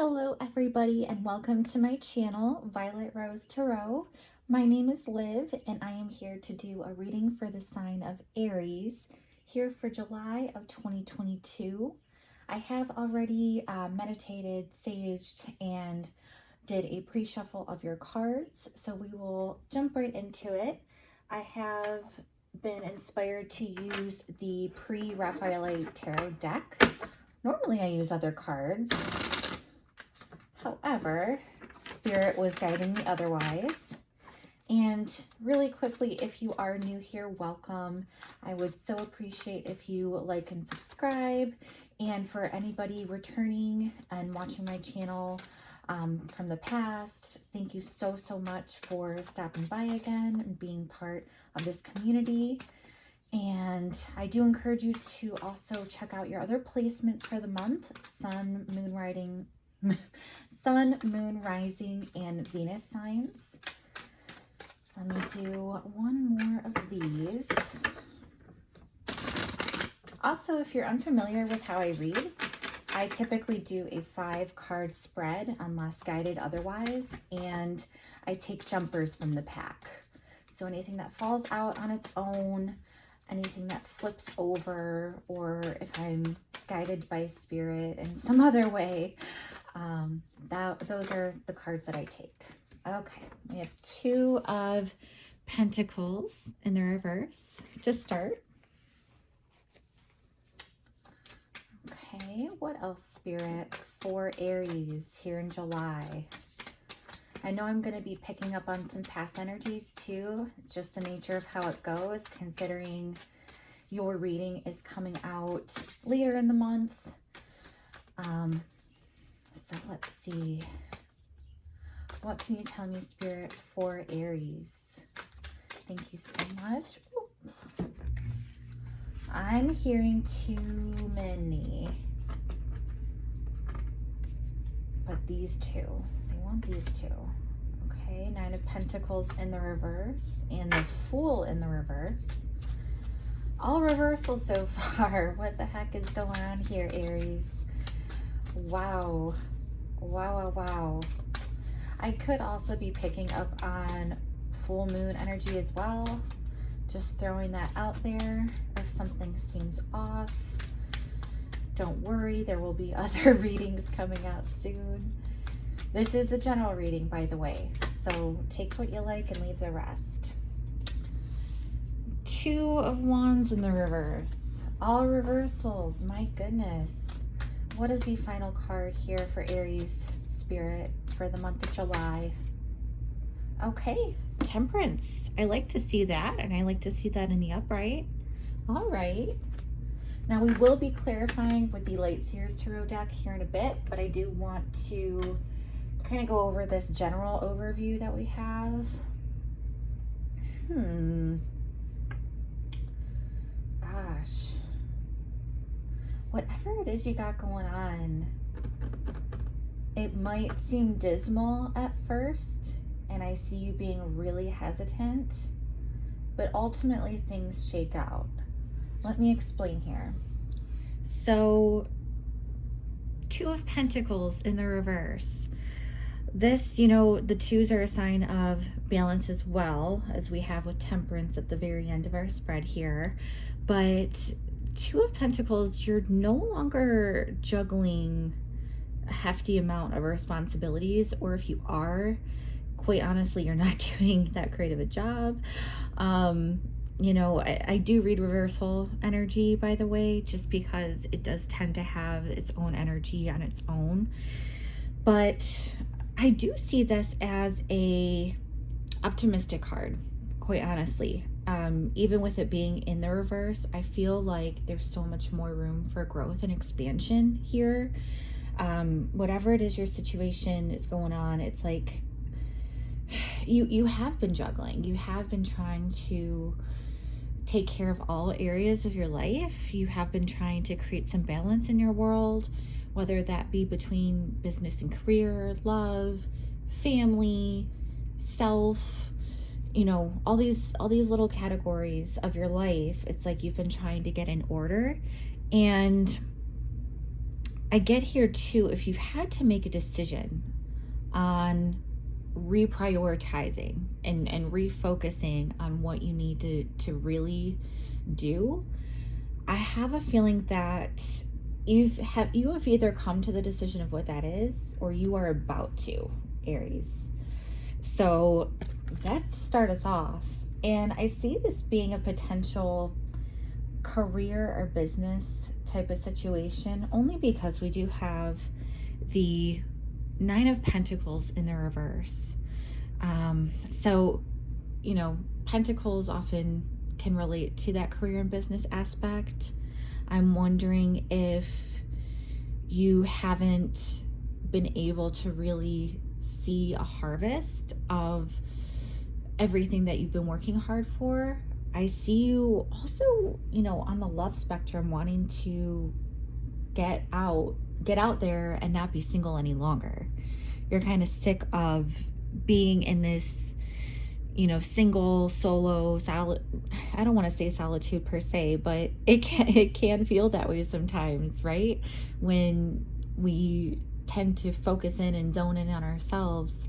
Hello everybody and welcome to my channel, Violet Rose Tarot. My name is Liv and I am here to do a reading for the sign of Aries here for July of 2022. I have already meditated, saged, and did a pre-shuffle of your cards, so we will jump right into it. I have been inspired to use the pre-Raphaelite tarot deck. Normally I use other cards. However, Spirit was guiding me otherwise. And really quickly, if you are new here, welcome. I would so appreciate if you like and subscribe. And for anybody returning and watching my channel from the past, thank you so much for stopping by again and being part of this community. And I do encourage you to also check out your other placements for the month: Sun, Moon, Rising, and Venus signs. Let me do one more of these. Also, if you're unfamiliar with how I read, I typically do a 5-card spread unless guided otherwise, and I take jumpers from the pack. So anything that falls out on its own, anything that flips over, or if I'm guided by Spirit in some other way, those are the cards that I take. Okay, we have 2 of Pentacles in the reverse to start. Okay, what else, Spirit, for Aries here in July? I know I'm going to be picking up on some past energies too, just the nature of how it goes, considering your reading is coming out later in the month. So let's see. What can you tell me, Spirit, for Aries? Thank you so much. Ooh. I'm hearing too many. But these 2. I want these 2. Okay, 9 of Pentacles in the reverse and the Fool in the reverse. All reversals so far. What the heck is going on here, Aries? Wow. Wow. I could also be picking up on full moon energy as well. Just throwing that out there. If something seems off, don't worry, there will be other readings coming out soon. This is a general reading, by the way, so take what you like and leave the rest. 2 of Wands in the reverse. All reversals, my goodness. What is the final card here for Aries, Spirit, for the month of July? Okay, Temperance. I like to see that, and I like to see that in the upright. All right. Now we will be clarifying with the Light Seers Tarot deck here in a bit, but I do want to kind of go over this general overview that we have. Gosh. Whatever it is you got going on, it might seem dismal at first, and I see you being really hesitant, but ultimately things shake out. Let me explain here. So, 2 of Pentacles in the reverse. This, the 2s are a sign of balance as well, as we have with Temperance at the very end of our spread here. But 2 of Pentacles, you're no longer juggling a hefty amount of responsibilities, or if you are, quite honestly, you're not doing that great of a job. I do read reversal energy, by the way, just because it does tend to have its own energy on its own. But I do see this as a optimistic card, quite honestly. Even with it being in the reverse, I feel like there's so much more room for growth and expansion here. Whatever it is your situation is going on, it's like you have been juggling. You have been trying to take care of all areas of your life. You have been trying to create some balance in your world, whether that be between business and career, love, family, self, all these little categories of your life. It's like you've been trying to get in order, and I get here too, if you've had to make a decision on reprioritizing and refocusing on what you need to really do, I have a feeling that you have either come to the decision of what that is, or you are about to, Aries. So that's to start us off. And I see this being a potential career or business type of situation, only because we do have the Nine of Pentacles in the reverse. So, you know, Pentacles often can relate to that career and business aspect. I'm wondering if you haven't been able to really see a harvest of everything that you've been working hard for. I see you also, you know, on the love spectrum, wanting to get out there and not be single any longer. You're kind of sick of being in this, you know, single, solo, I don't want to say solitude per se, but it can feel that way sometimes, right? When we tend to focus in and zone in on ourselves,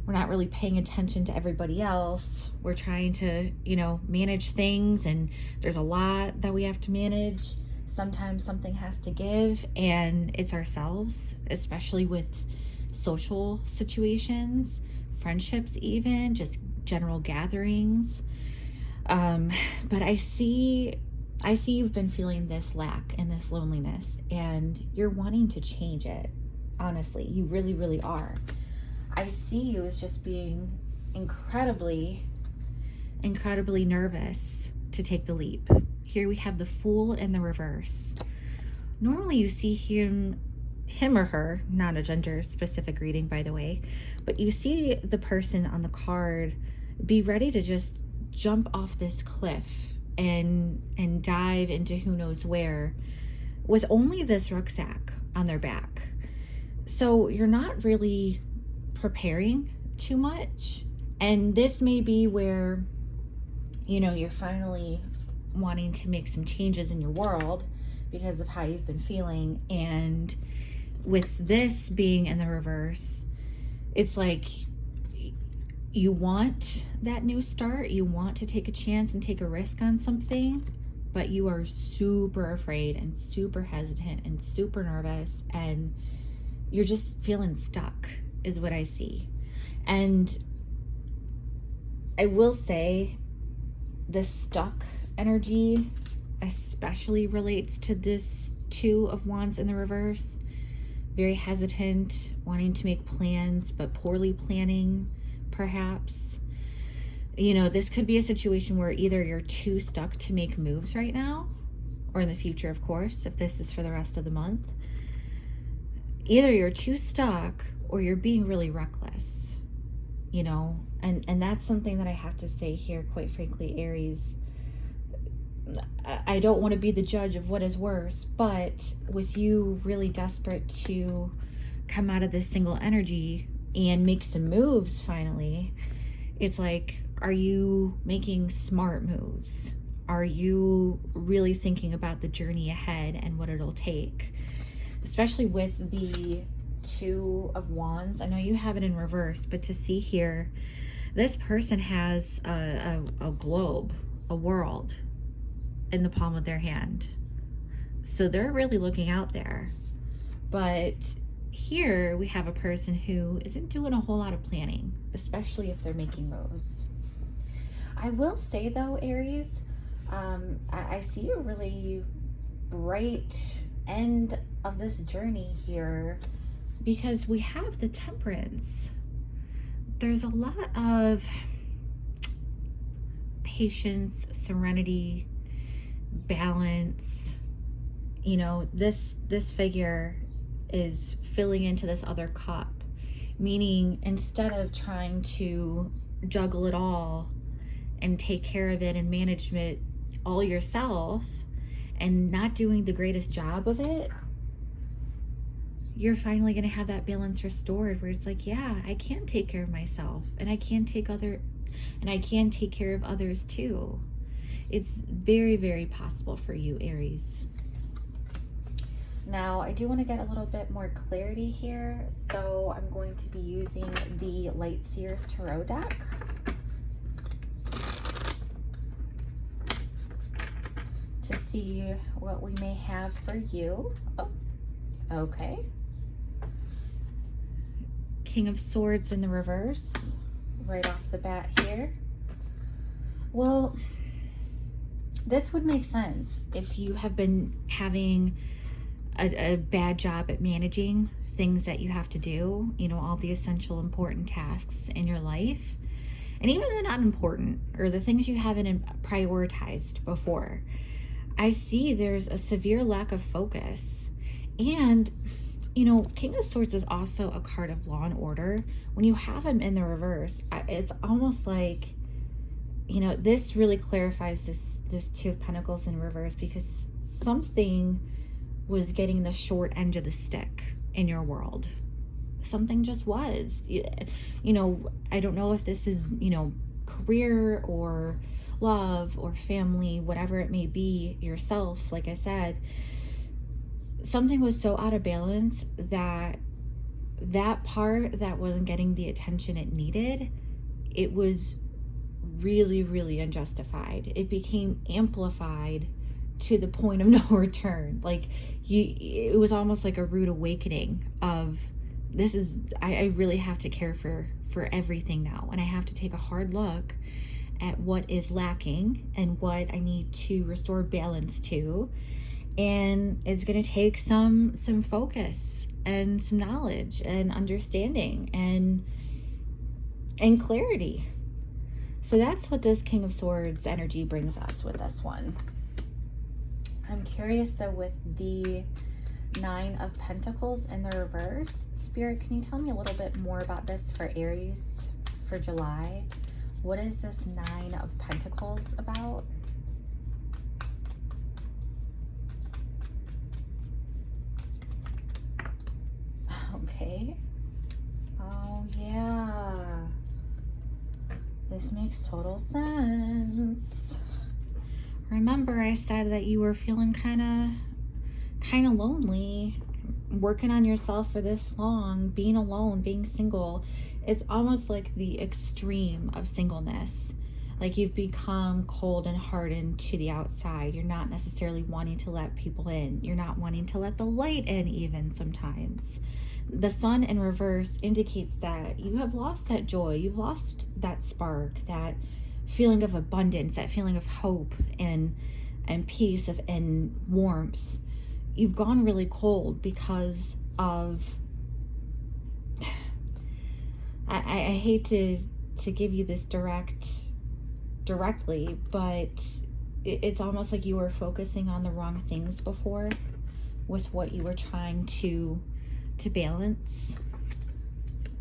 we're not really paying attention to everybody else. We're trying to, you know, manage things, and there's a lot that we have to manage. Sometimes something has to give, and it's ourselves, especially with social situations, friendships, even just general gatherings. But I see you've been feeling this lack and this loneliness, and you're wanting to change it. Honestly, you really, really are. I see you as just being incredibly, incredibly nervous to take the leap. Here we have the Fool in the reverse. Normally you see him or her, not a gender specific reading, by the way, but you see the person on the card be ready to just jump off this cliff and dive into who knows where with only this rucksack on their back. So you're not really preparing too much, and this may be where, you know, you're finally wanting to make some changes in your world because of how you've been feeling. And with this being in the reverse, it's like you want that new start, you want to take a chance and take a risk on something, but you are super afraid and super hesitant and super nervous, and you're just feeling stuck is what I see. And I will say the stuck energy especially relates to this Two of Wands in the reverse. Very hesitant, wanting to make plans, but poorly planning, perhaps. You know, this could be a situation where either you're too stuck to make moves right now, or in the future, of course, if this is for the rest of the month. Either you're too stuck or you're being really reckless, you know, and that's something that I have to say here, quite frankly, Aries. I don't want to be the judge of what is worse, but with you really desperate to come out of this single energy and make some moves finally, it's like, are you making smart moves? Are you really thinking about the journey ahead and what it'll take? Especially with the Two of Wands. I know you have it in reverse, but to see here, this person has a globe, a world in the palm of their hand. So they're really looking out there. But here we have a person who isn't doing a whole lot of planning, especially if they're making moves. I will say though, Aries, I see a really bright end of this journey here, because we have the Temperance. There's a lot of patience, serenity, balance. You know, this figure is filling into this other cup, meaning instead of trying to juggle it all and take care of it and manage it all yourself and not doing the greatest job of it, you're finally going to have that balance restored where it's like, yeah, I can take care of myself, and I can take care of others too. It's very, very possible for you, Aries. Now, I do want to get a little bit more clarity here, so I'm going to be using the Light Seers Tarot deck. To see what we may have for you. Oh, okay. King of Swords in the reverse, right off the bat here. Well, this would make sense if you have been having a bad job at managing things that you have to do, you know, all the essential important tasks in your life, and even the not important or the things you haven't prioritized before. I see there's a severe lack of focus. And, you know, King of Swords is also a card of law and order. When you have him in the reverse, it's almost like, you know, this really clarifies this Two of Pentacles in reverse, because something was getting the short end of the stick in your world. Something just was. You know, I don't know if this is, you know, career or love or family, whatever it may be, yourself. Like I said, something was so out of balance that that part that wasn't getting the attention it needed, it was really, really unjustified. It became amplified to the point of no return. Like, it was almost like a rude awakening of, this is, I really have to care for everything now, and I have to take a hard look at what is lacking and what I need to restore balance to. And it's going to take some focus and some knowledge and understanding and clarity. So that's what this King of Swords energy brings us with this one. I'm curious though, with the Nine of Pentacles in the reverse, Spirit, can you tell me a little bit more about this for Aries for July? What is this Nine of Pentacles about? Okay. Oh, yeah. This makes total sense. Remember, I said that you were feeling kind of lonely, working on yourself for this long, being alone, being single. It's almost like the extreme of singleness. Like, you've become cold and hardened to the outside. You're not necessarily wanting to let people in. You're not wanting to let the light in even sometimes. The Sun in reverse indicates that you have lost that joy. You've lost that spark, that feeling of abundance, that feeling of hope and peace and warmth. You've gone really cold because of, I hate to give you this directly, but it's almost like you were focusing on the wrong things before with what you were trying to balance.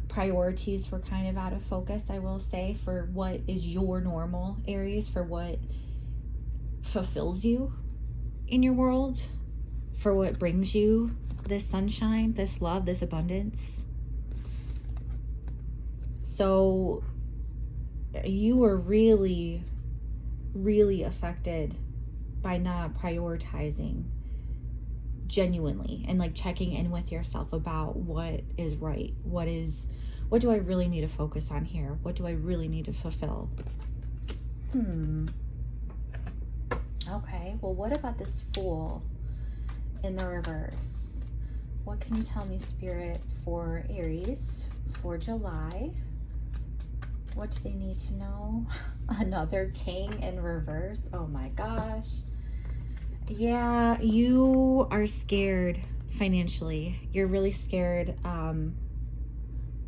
Priorities were kind of out of focus, I will say, for what is your normal, Aries, for what fulfills you in your world, for what brings you this sunshine, this love, this abundance. So you were really, really affected by not prioritizing genuinely and like checking in with yourself about what is right, what do I really need to focus on here, what do I really need to fulfill. Okay, well, what about this Fool in the reverse? What can you tell me, Spirit, for Aries for July? What do they need to know? Another King in reverse. Oh my gosh. Yeah, you are scared financially. You're really scared.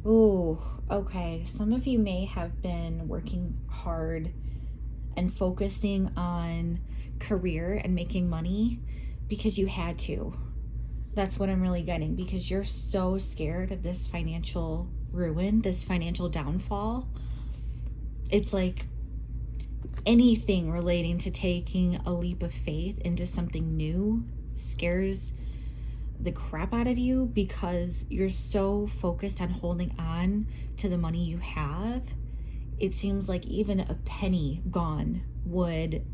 Ooh, okay. Some of you may have been working hard and focusing on career and making money because you had to. That's what I'm really getting, because you're so scared of this financial ruin, this financial downfall. It's like anything relating to taking a leap of faith into something new scares the crap out of you, because you're so focused on holding on to the money you have. It seems like even a penny gone would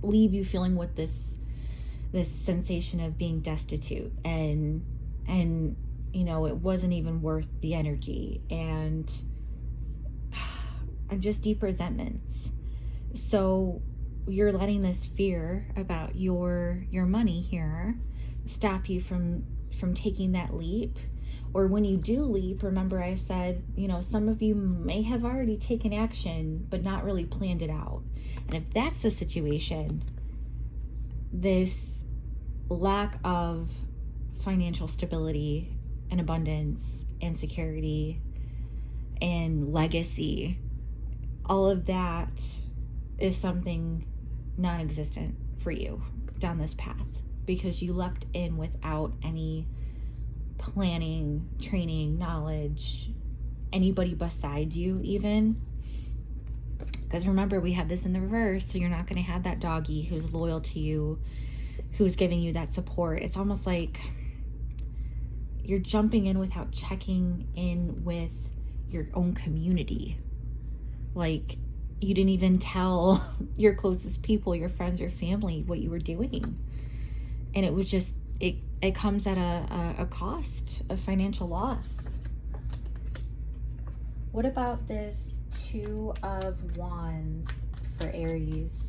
leave you feeling with this this sensation of being destitute, and you know, it wasn't even worth the energy, and just deep resentments. So you're letting this fear about your money here stop you from taking that leap. Or when you do leap, remember I said, you know, some of you may have already taken action but not really planned it out. And if that's the situation, this lack of financial stability and abundance and security and legacy, all of that is something non-existent for you down this path, because you leapt in without any planning, training, knowledge, anybody beside you even. Because remember, we had this in the reverse, so you're not going to have that doggy who's loyal to you, who's giving you that support. It's almost like you're jumping in without checking in with your own community. Like, you didn't even tell your closest people, your friends, your family, what you were doing. And it was just, it comes at a cost, a financial loss. What about this Two of Wands for Aries?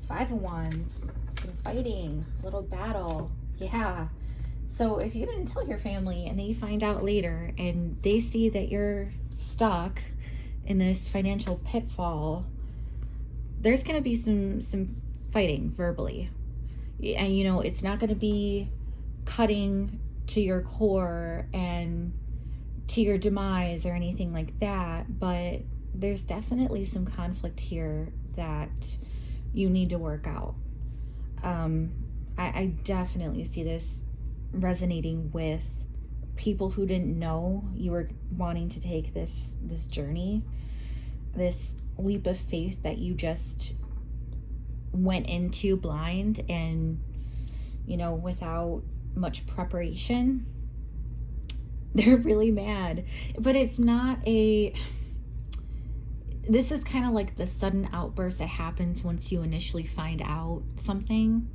Five of Wands, some fighting, little battle. Yeah. So if you didn't tell your family and they find out later and they see that you're stuck in this financial pitfall, there's going to be some fighting verbally. And, you know, it's not going to be cutting to your core and to your demise or anything like that, but there's definitely some conflict here that you need to work out. I definitely see this resonating with people who didn't know you were wanting to take this journey, this leap of faith that you just went into blind and, you know, without much preparation. They're really mad. But it's not this is kind of like the sudden outburst that happens once you initially find out something,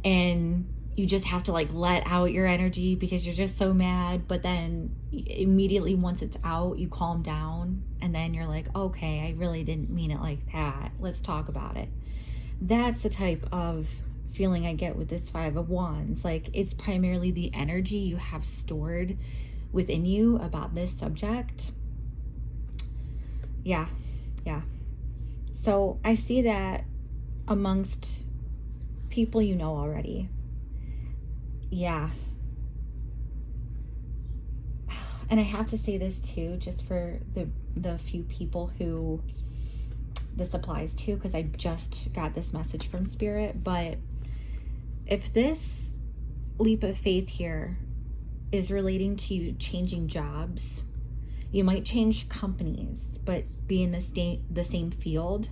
and you just have to like let out your energy because you're just so mad. But then immediately once it's out, you calm down, and then you're like, okay, I really didn't mean it like that. Let's talk about it. That's the type of feeling I get with this Five of Wands. Like, it's primarily the energy you have stored within you about this subject. Yeah. So I see that amongst people you know already. Yeah. And I have to say this too, just for the few people who this applies to, because I just got this message from Spirit. But if this leap of faith here is relating to you changing jobs, you might change companies, but be in the same field.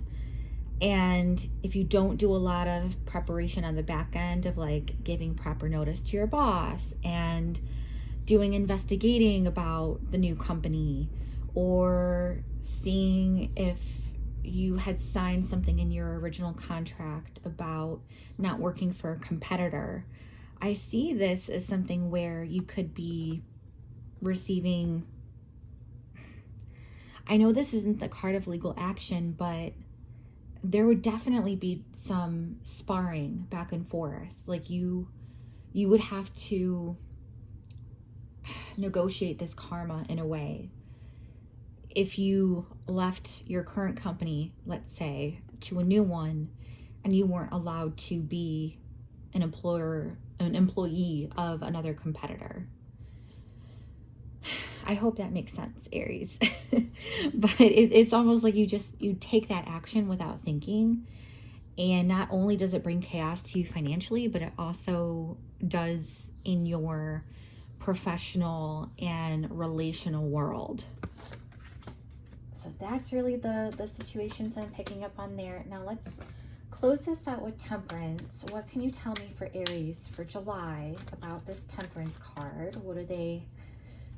And if you don't do a lot of preparation on the back end of like giving proper notice to your boss and doing investigating about the new company, or seeing if you had signed something in your original contract about not working for a competitor, I see this as something where you could be receiving, I know this isn't the card of legal action, but there would definitely be some sparring back and forth. Like you would have to negotiate this karma in a way. If you left your current company, let's say, to a new one, and you weren't allowed to be an employee of another competitor. I hope that makes sense, Aries. But it's almost like you take that action without thinking. And not only does it bring chaos to you financially, but it also does in your professional and relational world. So that's really the situations I'm picking up on there. Now let's close this out with Temperance. What can you tell me for Aries for July about this Temperance card? What do they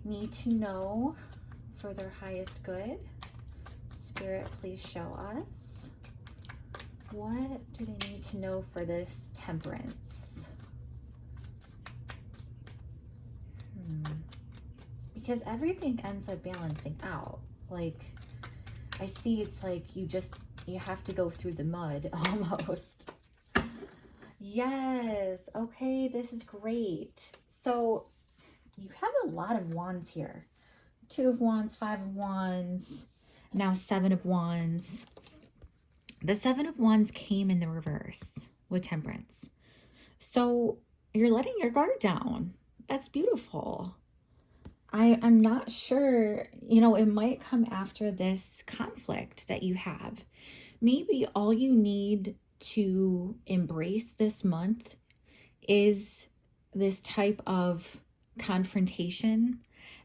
need to know for their highest good? Spirit, please show us. What do they need to know for this Temperance? Because everything ends up balancing out. Like, I see it's like you have to go through the mud almost. Yes. Okay, this is great. So you have a lot of wands here. 2 of Wands, 5 of Wands, now 7 of Wands. The 7 of Wands came in the reverse with Temperance. So you're letting your guard down. That's beautiful. I'm not sure, you know, it might come after this conflict that you have. Maybe all you need to embrace this month is this type of confrontation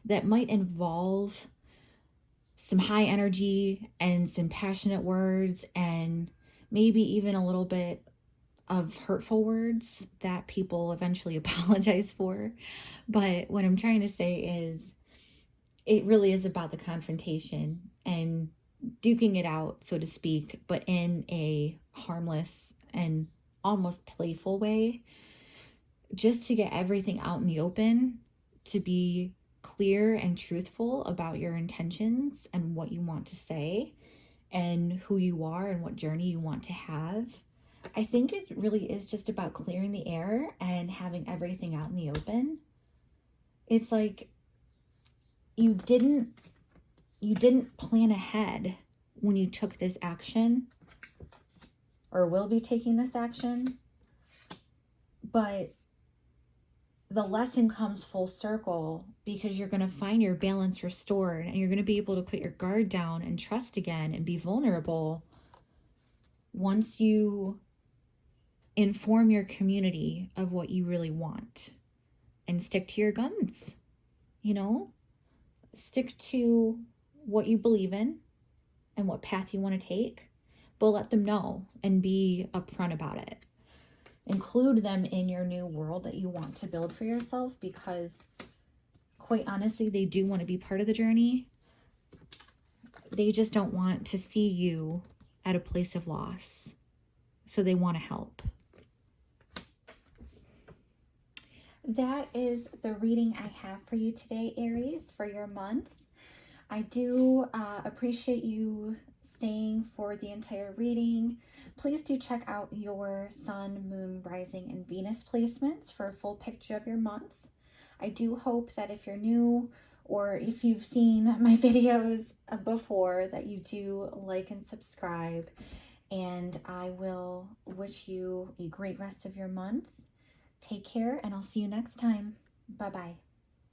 that might involve some high energy and some passionate words and maybe even a little bit of hurtful words that people eventually apologize for. But what I'm trying to say is it really is about the confrontation and duking it out, so to speak, but in a harmless and almost playful way, just to get everything out in the open, to be clear and truthful about your intentions and what you want to say and who you are and what journey you want to have. I think it really is just about clearing the air and having everything out in the open. It's like you didn't plan ahead when you took this action or will be taking this action, but the lesson comes full circle because you're going to find your balance restored and you're going to be able to put your guard down and trust again and be vulnerable once you inform your community of what you really want and stick to your guns, you know, stick to what you believe in and what path you want to take, but let them know and be upfront about it. Include them in your new world that you want to build for yourself, because quite honestly, they do want to be part of the journey. They just don't want to see you at a place of loss. So they want to help. That is the reading I have for you today, Aries, for your month. I do appreciate you staying for the entire reading. Please do check out your Sun, Moon, Rising, and Venus placements for a full picture of your month. I do hope that if you're new or if you've seen my videos before, that you do like and subscribe. And I will wish you a great rest of your month. Take care, and I'll see you next time. Bye-bye.